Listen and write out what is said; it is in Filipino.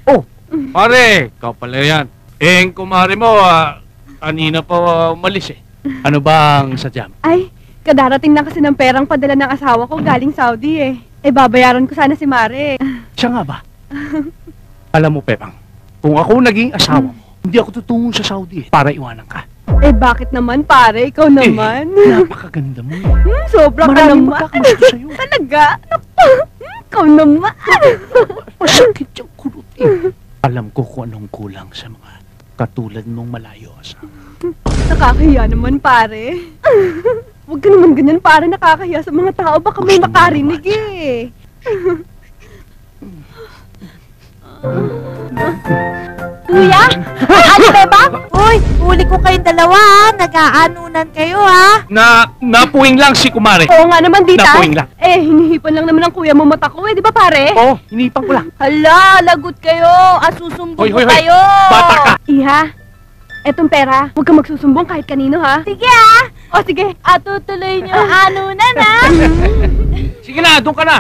Oh, pare, ikaw pala yan. Kumare mo, kanina pa umalis eh. Ano bang sadyam? Ay, kadarating na kasi ng perang padala ng asawa ko galing Saudi eh. Babayaran ko sana si Mare. Siya nga ba? Alam mo, Pepang, kung ako naging asawa mo, hindi ako tutungo sa Saudi para iwanan ka. Bakit naman pare? Ikaw naman. Napakaganda mo eh. Sobra ka Maraming naman. magkakagusto sa'yo. Talaga? Naku, ikaw naman. Masakit yung kulot eh. Alam ko kung anong kulang sa mga katulad mong malayo asawa. Nakakahiya naman pare. Huwag ka naman ganyan pare, nakakahiya sa mga tao. Baka may Gusto mo makarinig naman. eh. Kuya? Ano ba? Uy, huli ko kayong dalawa ha. Nag-aanunan kayo ha. Napuwing lang si kumare. Oo nga naman, Dita. Napuwing lang. Hinihipan lang naman ng kuya mo mata ko di ba pare? Oo, hinipang ko lang. Hala, lagot kayo. Asusumbong Hoy, ko hoy, hoy. kayo. Bata ka. Iha, etong pera, huwag kang magsusumbong kahit kanino ha. Sige ha. O sige. At tutuloy nyo ang anunan ha. Sige na, doon ka na.